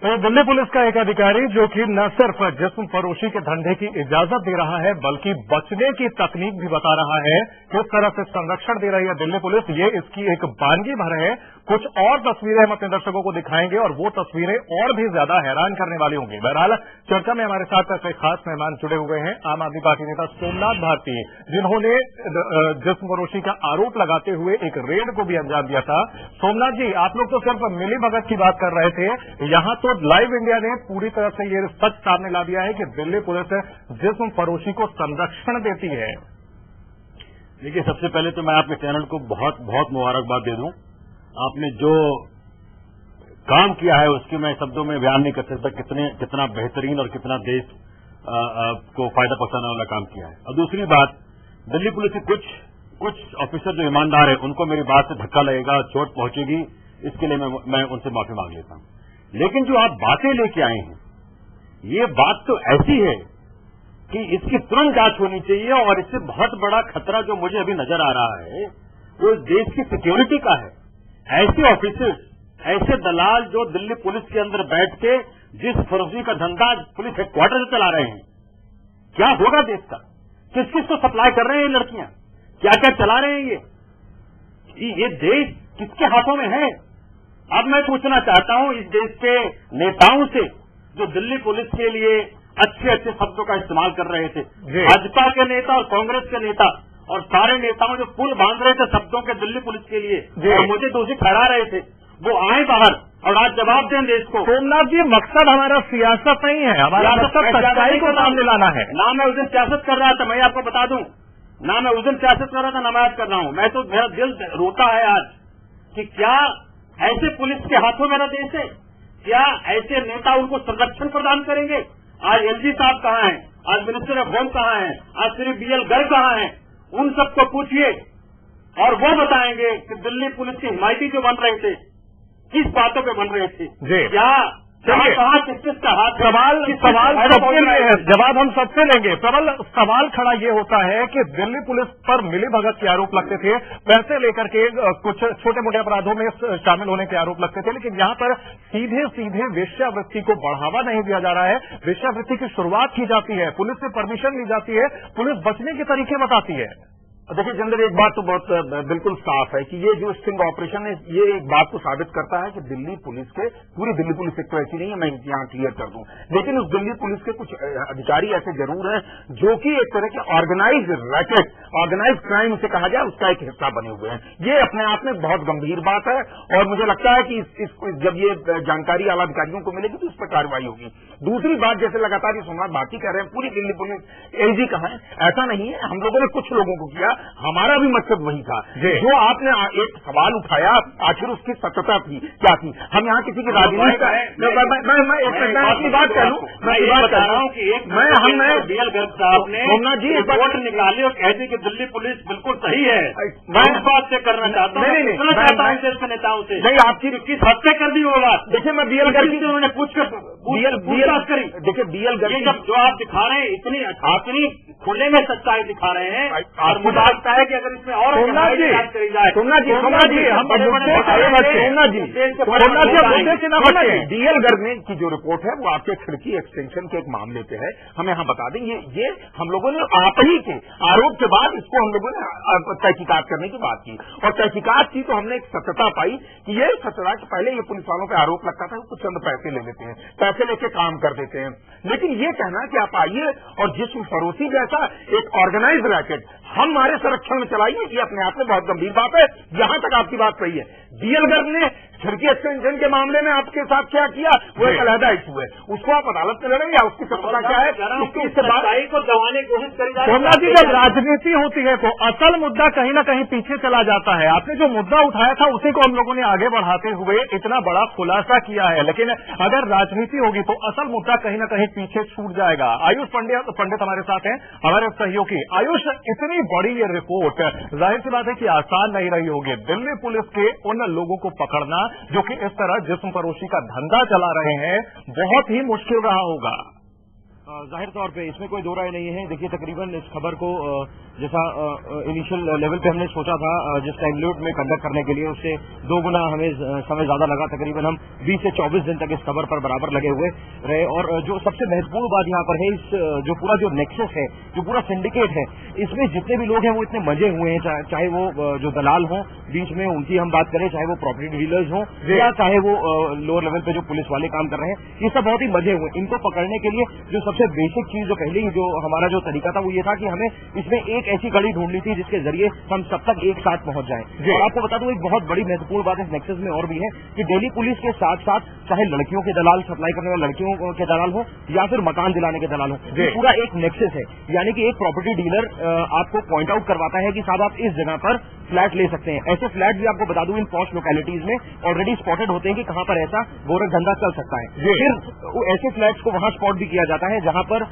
तो दिल्ली पुलिस का एक अधिकारी जो कि न सिर्फ जिस्म फरोशी के धंधे की इजाजत दे रहा है बल्कि बचने की तकनीक भी बता रहा है, किस तरह से संरक्षण दे रही है दिल्ली पुलिस, ये इसकी एक बानगी भर है। कुछ और तस्वीरें हम अपने दर्शकों को दिखाएंगे और वो तस्वीरें और भी ज्यादा हैरान करने वाली होंगी। बहरहाल चर्चा में हमारे साथ कई खास मेहमान जुड़े हुए हैं। आम आदमी पार्टी नेता सोमनाथ भारती, जिन्होंने जिस्म फरोशी का आरोप लगाते हुए एक रेड को भी अंजाम दिया था। सोमनाथ जी, आप लोग तो सिर्फ मिली भगत की बात कर रहे थे, यहां तो लाइव इंडिया ने पूरी तरह से ये सच सामने ला दिया है कि दिल्ली पुलिस जिस्म फरोशी को संरक्षण देती है। देखिए, सबसे पहले तो मैं आपके चैनल को बहुत बहुत मुबारकबाद दे दूं। आपने जो काम किया है उसके मैं शब्दों में बयान नहीं कर सकता कितना बेहतरीन और कितना देश को फायदा पहुंचाने वाला काम किया है। और दूसरी बात, दिल्ली पुलिस के कुछ ऑफिसर जो ईमानदार है उनको मेरी बात से धक्का लगेगा, चोट पहुंचेगी, इसके लिए मैं उनसे माफी मांग लेता हूं। लेकिन जो आप बातें लेके आए हैं, ये बात तो ऐसी है कि इसकी तुरंत जांच होनी चाहिए। और इससे बहुत बड़ा खतरा जो मुझे अभी नजर आ रहा है वो देश की सिक्योरिटी का है। ऐसे ऑफिसर्स, ऐसे दलाल जो दिल्ली पुलिस के अंदर बैठ के जिस फरोशी का धंधा पुलिस हेडक्वार्टर से चला रहे हैं, क्या होगा देश का? किस किस को सप्लाई कर रहे हैं ये लड़कियां? क्या क्या चला रहे हैं ये देश किसके हाथों में है? अब मैं पूछना चाहता हूं इस देश के नेताओं से जो दिल्ली पुलिस के लिए अच्छे अच्छे शब्दों का इस्तेमाल कर रहे थे, भाजपा के नेता और कांग्रेस के नेता और सारे नेताओं जो पुल बांध रहे थे शब्दों के दिल्ली पुलिस के लिए और मुझे दोषी ठहरा रहे थे, वो आए बाहर और आज जवाब दें देश को। सोमनाथ जी, मकसद हमारा सियासत नहीं है, हमारा मकसद सच्चाई को सामने लाना है। ना मैं उस दिन सियासत कर रहा था, मैं आपको बता दूं, ना मैं उस दिन सियासत कर रहा था, ना मैं आज कर रहा हूं। मैं तो, मेरा दिल रोता है आज कि क्या ऐसे पुलिस के हाथों मेरा देश है? क्या ऐसे नेता उनको संरक्षण प्रदान करेंगे? आज एलजी साहब कहाँ हैं? आज मिनिस्टर ऑफ होम कहाँ हैं? आज श्री बीएल गर्ग कहाँ हैं? उन सबको पूछिए और वो बताएंगे कि दिल्ली पुलिस के हिमायती जो बन रहे थे किस बातों पे बन रहे थे, क्या कहा किस किसका हाथ? सवाल सबके लिए है, जवाब हम सबसे लेंगे। सवाल खड़ा ये होता है कि दिल्ली पुलिस पर मिली भगत के आरोप लगते थे, पैसे लेकर के कुछ छोटे मोटे अपराधों में शामिल होने के आरोप लगते थे, लेकिन यहाँ पर सीधे सीधे वेश्यावृत्ति को बढ़ावा नहीं दिया जा रहा है। वेश्यावृत्ति की शुरुआत की जाती है, पुलिस से परमिशन ली जाती है, पुलिस बचने के तरीके बताती है। देखिए जनरल, एक बात तो बहुत बिल्कुल साफ है कि ये जो स्टिंग ऑपरेशन है, ये एक बात को साबित करता है कि दिल्ली पुलिस के, पूरी दिल्ली पुलिस एक तो ऐसी नहीं है, मैं यहाँ क्लियर कर दूं, लेकिन उस दिल्ली पुलिस के कुछ अधिकारी ऐसे जरूर हैं जो कि एक तरह के ऑर्गेनाइज रैकेट, ऑर्गेनाइज क्राइम से कहा जाए उसका एक हिस्सा बने हुए हैं। ये अपने आप में बहुत गंभीर बात है और मुझे लगता है कि जब ये जानकारी आला अधिकारियों को मिलेगी तो इस पर कार्रवाई होगी। दूसरी बात, जैसे लगातार ये सोमनाथ भारती कह रहे हैं पूरी दिल्ली पुलिस एलजी कहाँ है, ऐसा नहीं है। हम लोगों ने कुछ लोगों को किया, हमारा भी मकसद वही था। जो आपने एक सवाल उठाया, आखिर उसकी सत्यता थी क्या थी? हम यहाँ किसी की राजनीति का मैं अपनी बात कर लूं, मैं बता रहा हूँ कि बीएल गर्ग साहब ने सोमनाथ जी रिपोर्ट निकाली और कहती कि दिल्ली पुलिस बिल्कुल सही है। मैं इस बात से करना चाहता हूँ, सुनना चाहता हूँ देश के नेताओं से, नहीं आपकी किस हद से कर दी वो बात। देखिए, मैं बीएल गर्ग की उन्होंने पूछताछ करी। देखिए बीएल गर्ग जब जो आप दिखा रहे हैं इतनी खुले में सच्चाई दिखा रहे हैं और मुझे लगता है कि अगर इसमें और करी जाए। सोमनाथ जी बीएल गर्ग ने की जो रिपोर्ट है वो आपके खिड़की एक्सटेंशन के एक मामले पे है, हम यहाँ बता दें। ये हम लोगों ने आप ही के आरोप के बाद इसको हम लोगों ने तहकीकात करने की बात की और तहकीकात की तो हमने एक सत्यता पाई कि ये सत्यता के पहले ये पुलिस वालों पे आरोप लगता था कुछ चंद पैसे ले लेते हैं, पैसे लेके काम कर देते हैं। लेकिन ये कहना कि आप आइए और जिस्म फरोशी जैसा एक ऑर्गेनाइज रैकेट हमारे संरक्षण में चलाइए, ये अपने आप में बहुत गंभीर बात है। यहां तक आपकी बात सही है। बीएल गर्ग ने खिड़की एक्सटेंशन के मामले में आपके साथ क्या किया वो एक अलहदा इशू है, उसको आप अदालत में लड़ेंगे या उसकी सत्यता क्या है उसके बाद को दबाने की कोशिश करी जाए। सोमनाथ जी, जब राजनीति होती है तो असल मुद्दा कहीं ना कहीं पीछे चला जाता है। आपने जो मुद्दा उठाया था उसी को हम लोगों ने आगे बढ़ाते हुए इतना बड़ा खुलासा किया है, लेकिन अगर राजनीति होगी तो असल मुद्दा कहीं ना कहीं पीछे छूट जाएगा। आयुष पंडित हमारे साथ हैं, हमारे सहयोगी। आयुष, इतनी बड़ी ये रिपोर्ट जाहिर सी बात है कि आसान नहीं रही होगी दिल्ली पुलिस के उन लोगों को पकड़ना जो कि इस तरह जिस्म फरोशी का धंधा चला रहे हैं, बहुत ही मुश्किल रहा होगा। जाहिर तौर पे इसमें कोई दो राय नहीं है। देखिए, तकरीबन इस खबर को जैसा इनिशियल लेवल पे हमने सोचा था जिस टाइमल्यूट में कंडक्ट करने के लिए, उससे 2 गुना हमें समय ज्यादा लगा। तकरीबन हम 20 से 24 दिन तक इस खबर पर बराबर लगे हुए रहे। और जो सबसे महत्वपूर्ण बात यहाँ पर है, इस जो पूरा जो नेक्सस है, जो पूरा सिंडिकेट है, इसमें जितने भी लोग हैं वो इतने मजे हुए हैं, चाहे वो जो दलाल हों बीच में उनकी हम बात करें, चाहे वो प्रॉपर्टी डीलर्स हों या चाहे वो लोअर लेवल पे जो पुलिस वाले काम कर रहे हैं, ये सब बहुत ही मजे हुए। इनको पकड़ने के लिए जो सबसे बेसिक चीज जो पहले ही जो हमारा जो तरीका था वो ये था कि हमें इसमें एक ऐसी कड़ी ढूंढनी थी जिसके जरिए हम सब तक एक साथ पहुंच जाएं। और आपको बता दूं, एक बहुत बड़ी महत्वपूर्ण बात इस नेक्सस में और भी है कि दिल्ली पुलिस के साथ साथ चाहे लड़कियों के दलाल सप्लाई करने वाले लड़कियों के दलाल हो या फिर मकान दिलाने के दलाल हो, पूरा एक नेक्सस है। यानी कि एक प्रॉपर्टी डीलर आपको पॉइंट आउट करवाता है कि साहब आप इस जगह पर फ्लैट ले सकते हैं। ऐसे फ्लैट भी आपको बता दूं इन पॉश लोकेलिटीज में ऑलरेडी स्पॉटेड होते हैं कि कहां पर ऐसा गोरख धंधा चल सकता है। फिर ऐसे फ्लैट्स को वहां स्पॉट भी किया जाता है जहां पर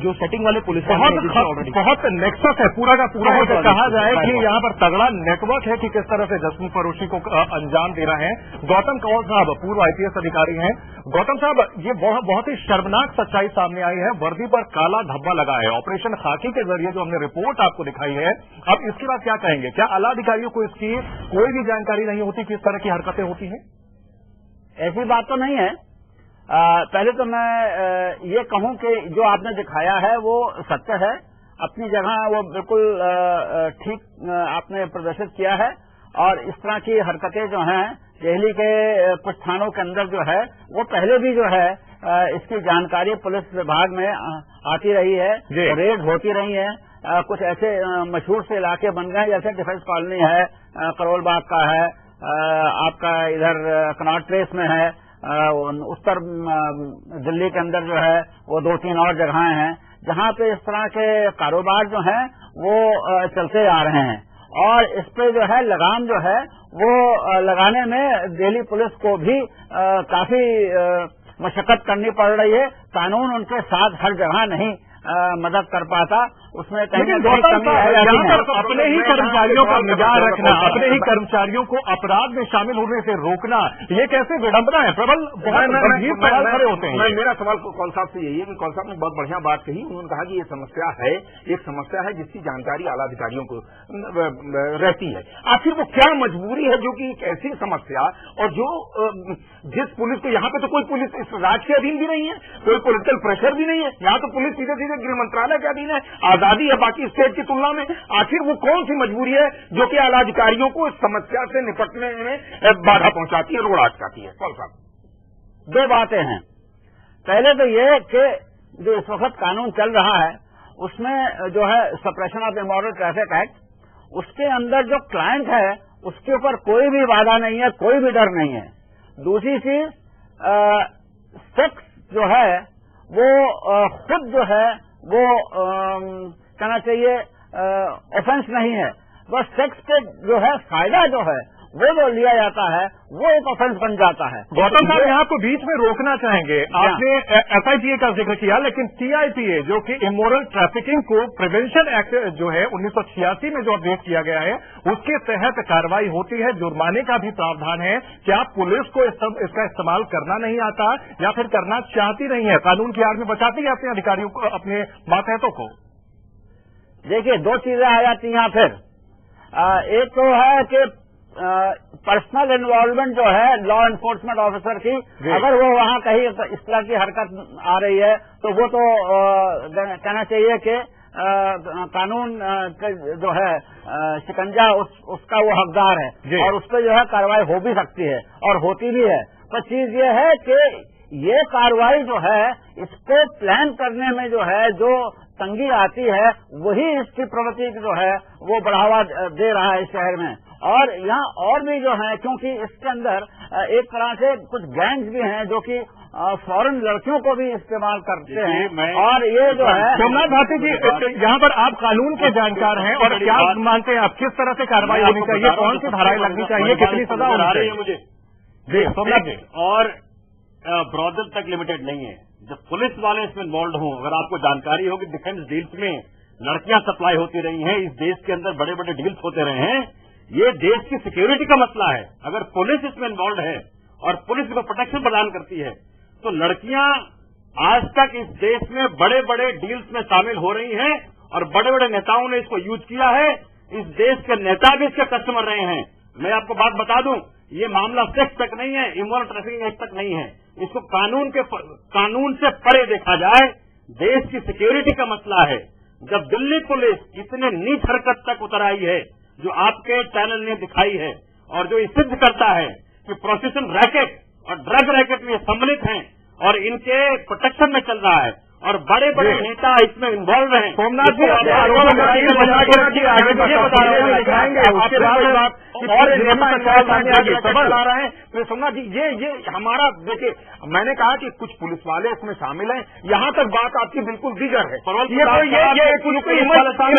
जो सेटिंग वाले पुलिस बहुत नेक्सस है पूरा का पूरा। कहा जाए कि यहाँ पर तगड़ा नेटवर्क है कि किस तरह से जस्म फरोशी को अंजाम दे रहे हैं। गौतम कंवर साहब पूर्व IPS अधिकारी हैं। गौतम साहब, ये बहुत ही शर्मनाक सच्चाई सामने आई है। वर्दी पर काला धब्बा लगा है ऑपरेशन खाकी के जरिए, जो हमने रिपोर्ट आपको दिखाई है। अब इसके बाद क्या कहेंगे? क्या आला अधिकारियों को इसकी कोई भी जानकारी नहीं होती किस तरह की हरकतें होती हैं? ऐसी बात तो नहीं है। पहले तो मैं ये कहूं कि जो आपने दिखाया है वो सत्य है, अपनी जगह वो बिल्कुल ठीक आपने प्रदर्शित किया है। और इस तरह की हरकतें जो हैं दिल्ली के कुछ थानों के अंदर जो है वो पहले भी जो है इसकी जानकारी पुलिस विभाग में आती रही है, रेड होती रही है। कुछ ऐसे मशहूर से इलाके बन गए जैसे डिफेंस कॉलोनी है, करोल बाग का है, आपका इधर कनॉट प्लेस में है, उत्तर दिल्ली के अंदर जो है वो 2-3 और जगहें हैं जहां पे इस तरह के कारोबार जो हैं वो चलते आ रहे हैं। और इस पे जो है लगाम जो है वो लगाने में दिल्ली पुलिस को भी काफी मशक्कत करनी पड़ रही है। कानून उनके साथ हर जगह नहीं मदद कर पाता, उसमें कहीं अपने ही कर्मचारियों पर निगाह रखना, अपने ही कर्मचारियों को अपराध में शामिल होने से रोकना, ये कैसे विडंबना है? प्रबल बहुत गंभीर सवाल खड़े होते हैं। मेरा सवाल कौल साहब से यही है कि कौल साहब ने बहुत बढ़िया बात कही। उन्होंने कहा कि ये समस्या है, एक समस्या है जिसकी जानकारी आला अधिकारियों को रहती है। आखिर वो क्या मजबूरी है जो कि एक ऐसी समस्या, और जो जिस पुलिस को यहाँ पे तो कोई पुलिस इस राज्य के अधीन भी नहीं है, कोई पॉलिटिकल प्रेशर भी नहीं है, यहाँ तो पुलिस सीधे सीधे गृह मंत्रालय के अधीन है, आजादी है बाकी स्टेट की तुलना में। आखिर वो कौन सी मजबूरी है जो कि आला अधिकारियों को इस समस्या से निपटने में बाधा पहुंचाती है, रोड़ अटकाती है? कौन साहब, 2 बातें हैं। पहले तो ये कि जो इस वक्त कानून चल रहा है उसमें जो है suppression of immoral traffic act, उसके अंदर जो क्लाइंट है उसके ऊपर कोई भी बाधा नहीं है, कोई भी डर नहीं है। दूसरी चीज, सेक्स जो है वो खुद जो है वो कहना चाहिए ऑफेंस नहीं है, बस सेक्स के जो है फायदा जो है वो जो लिया जाता है वो एक ऑफेंस बन जाता है। गौतम साहब, यहाँ आपको बीच में रोकना चाहेंगे। आपने SIPA का जिक्र किया, लेकिन TIPA जो कि इमोरल ट्रैफिकिंग को प्रिवेंशन एक्ट जो है 1986 में जो अपडेट किया गया है, उसके तहत कार्रवाई होती है, जुर्माने का भी प्रावधान है। क्या पुलिस को इसका इस्तेमाल करना नहीं आता या फिर करना चाहती नहीं है? कानून की आड़ में बचाती है अपने अधिकारियों को, अपने मातहतों को? देखिए, 2 चीजें आ जाती हैं फिर। एक तो है कि पर्सनल इन्वॉल्वमेंट जो है लॉ एनफोर्समेंट ऑफिसर की, अगर वो वहां कहीं इस तरह की हरकत आ रही है तो वो तो कहना चाहिए कि कानून जो है शिकंजा उसका वो हकदार है और उस पर जो है कार्रवाई हो भी सकती है और होती भी है। पर चीज ये है कि ये कार्रवाई जो है इसको प्लान करने में जो है जो तंगी आती है वही इसकी प्रवृत्ति जो है वो बढ़ावा दे रहा है इस शहर में। और यहाँ और भी जो है, क्योंकि इसके अंदर एक तरह से कुछ गैंग्स भी हैं जो कि फॉरेन लड़कियों को भी इस्तेमाल करते हैं। और ये जो है सोमनाथ भारती जी, यहाँ पर आप कानून के जानकार हैं और क्या मानते हैं आप, किस तरह से कार्रवाई होनी चाहिए, कौन सी धाराएं लगनी चाहिए, कितनी सजा होनी चाहिए? मुझे जी सोमनाथ जी, और ब्रॉडर तक लिमिटेड नहीं है, जब पुलिस वाले इसमें इन्वॉल्व हों। अगर आपको जानकारी हो कि डिफेंस डील्स में लड़कियां सप्लाई होती रही हैं, इस देश के अंदर बड़े बड़े डील्स होते रहे हैं, ये देश की सिक्योरिटी का मसला है। अगर पुलिस इसमें इन्वॉल्व है और पुलिस को प्रोटेक्शन प्रदान करती है तो लड़कियां आज तक इस देश में बड़े बड़े डील्स में शामिल हो रही हैं और बड़े बड़े नेताओं ने इसको यूज किया है। इस देश के नेता भी इसके कस्टमर रहे हैं। मैं आपको बात बता दूं, ये मामला सेक्स तक नहीं है, इमोरल ट्रैफिकिंग एक्ट तक नहीं है। इसको कानून से परे देखा जाए। देश की सिक्योरिटी का मसला है। जब दिल्ली पुलिस इतने नीच हरकत तक उतर आई है, जो आपके चैनल ने दिखाई है, और जो ये सिद्ध करता है कि प्रोस्टिट्यूशन रैकेट और ड्रग रैकेट में सम्मिलित हैं और इनके प्रोटेक्शन में चल रहा है और बड़े बड़े नेता इसमें इन्वॉल्व हैं। सोमनाथ जी आगे चला रहे हैं। तो सोमनाथ जी ये हमारा देखिए, मैंने कहा कि कुछ पुलिस वाले इसमें शामिल हैं, यहाँ तक बात आपकी बिल्कुल दीगर है। ये कोई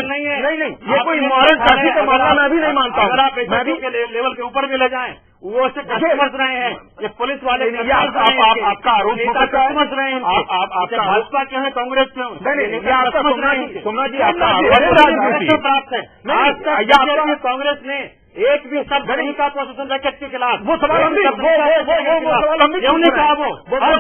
नहीं है, नहीं ये कोई मॉरल ट्रैफिक का मामला मैं भी नहीं मानता हूँ। अगर आप लेवल के ऊपर भी ले जाएं, वो से कस्टमर्स रहे हैं। ये पुलिस वाले आपका आरोप समझ रहे हैं। आपका भाजपा के हैं, कांग्रेस के नहीं, सोमनाथ जी आपका प्राप्त है। आज तक कांग्रेस ने एक भी शब्द नहीं कहा प्रोस्टिट्यूशन रैकेट के खिलाफ। वो सवाल हम भी क्यों नहीं कहा? वो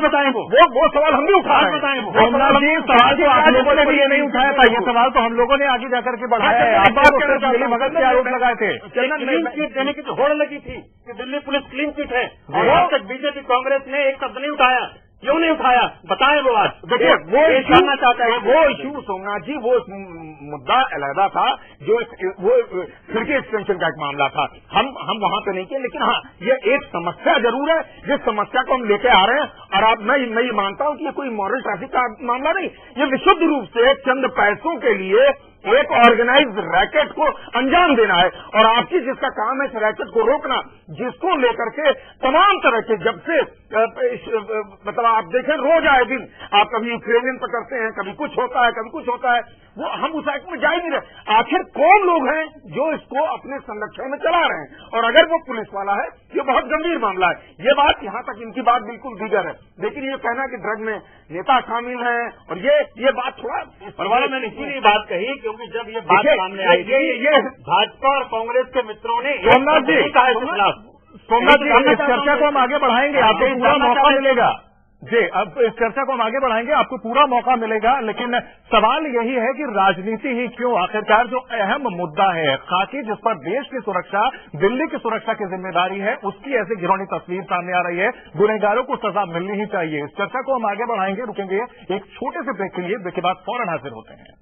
बताएं, वो सवाल हम भी उठा रहे हैं। बताएं वो सोमनाथ जी, सवाल तो आप लोगों ने भी ये नहीं उठाया था। ये सवाल तो हम लोगों ने आगे जाकर के बढ़ाया है। आप दिल्ली भगत के आरोप लगाए थे। क्लीन चिट देने की तो होड़ लगी थी कि दिल्ली पुलिस क्लीन चिट है, और आज तक बीजेपी कांग्रेस ने एक शब्द नहीं उठाया। क्यों नहीं उठाया? बताएं वो आज। देखिए, वो जानना चाहता है। वो इशू सोमनाथ जी, वो मुद्दा अलहदा था, जो वो खिड़की एक्सटेंशन का एक मामला था। हम वहां पे नहीं किए, लेकिन हाँ, ये एक समस्या जरूर है, जिस समस्या को हम लेके आ रहे हैं। और मैं ये मानता हूं कि ये कोई मॉरल ट्रैफिक का मामला नहीं, ये विशुद्ध रूप से चंद पैसों के लिए एक ऑर्गेनाइज्ड रैकेट को अंजाम देना है। और आपकी जिसका काम है इस रैकेट को रोकना, जिसको लेकर के तमाम तरह के, जब से मतलब आप देखें रोज आए दिन आप कभी यूक्रेनियन पकड़ते हैं, कभी कुछ होता है, कभी कुछ होता है, वो हम उस एक्ट में जा ही नहीं रहे। आखिर कौन लोग हैं जो इसको अपने संरक्षण में चला रहे हैं? और अगर वो पुलिस वाला है, ये बहुत गंभीर मामला है। ये बात यहाँ तक इनकी बात बिल्कुल दीगर है, लेकिन ये कहना कि ड्रग में नेता शामिल हैं, और ये बात थोड़ा परवाना मैंने इसीलिए बात कही क्योंकि जब ये बात सामने आई थी, ये भाजपा और कांग्रेस के मित्रों ने सोमनाथ जी, सोमनाथ जी, इस चर्चा को हम आगे बढ़ाएंगे, आपको पूरा मौका मिलेगा जी। अब इस चर्चा को हम आगे बढ़ाएंगे, आपको पूरा मौका मिलेगा। लेकिन सवाल यही है कि राजनीति ही क्यों? आखिरकार जो अहम मुद्दा है खाकी, जिस पर देश की सुरक्षा, दिल्ली की सुरक्षा की जिम्मेदारी है, उसकी ऐसी घिनौनी तस्वीर सामने आ रही है। गुनहगारों को सजा मिलनी ही चाहिए। इस चर्चा को हम आगे बढ़ाएंगे, रुकेंगे एक छोटे से ब्रेक के लिए। ब्रेक के बाद फौरन हाजिर होते हैं।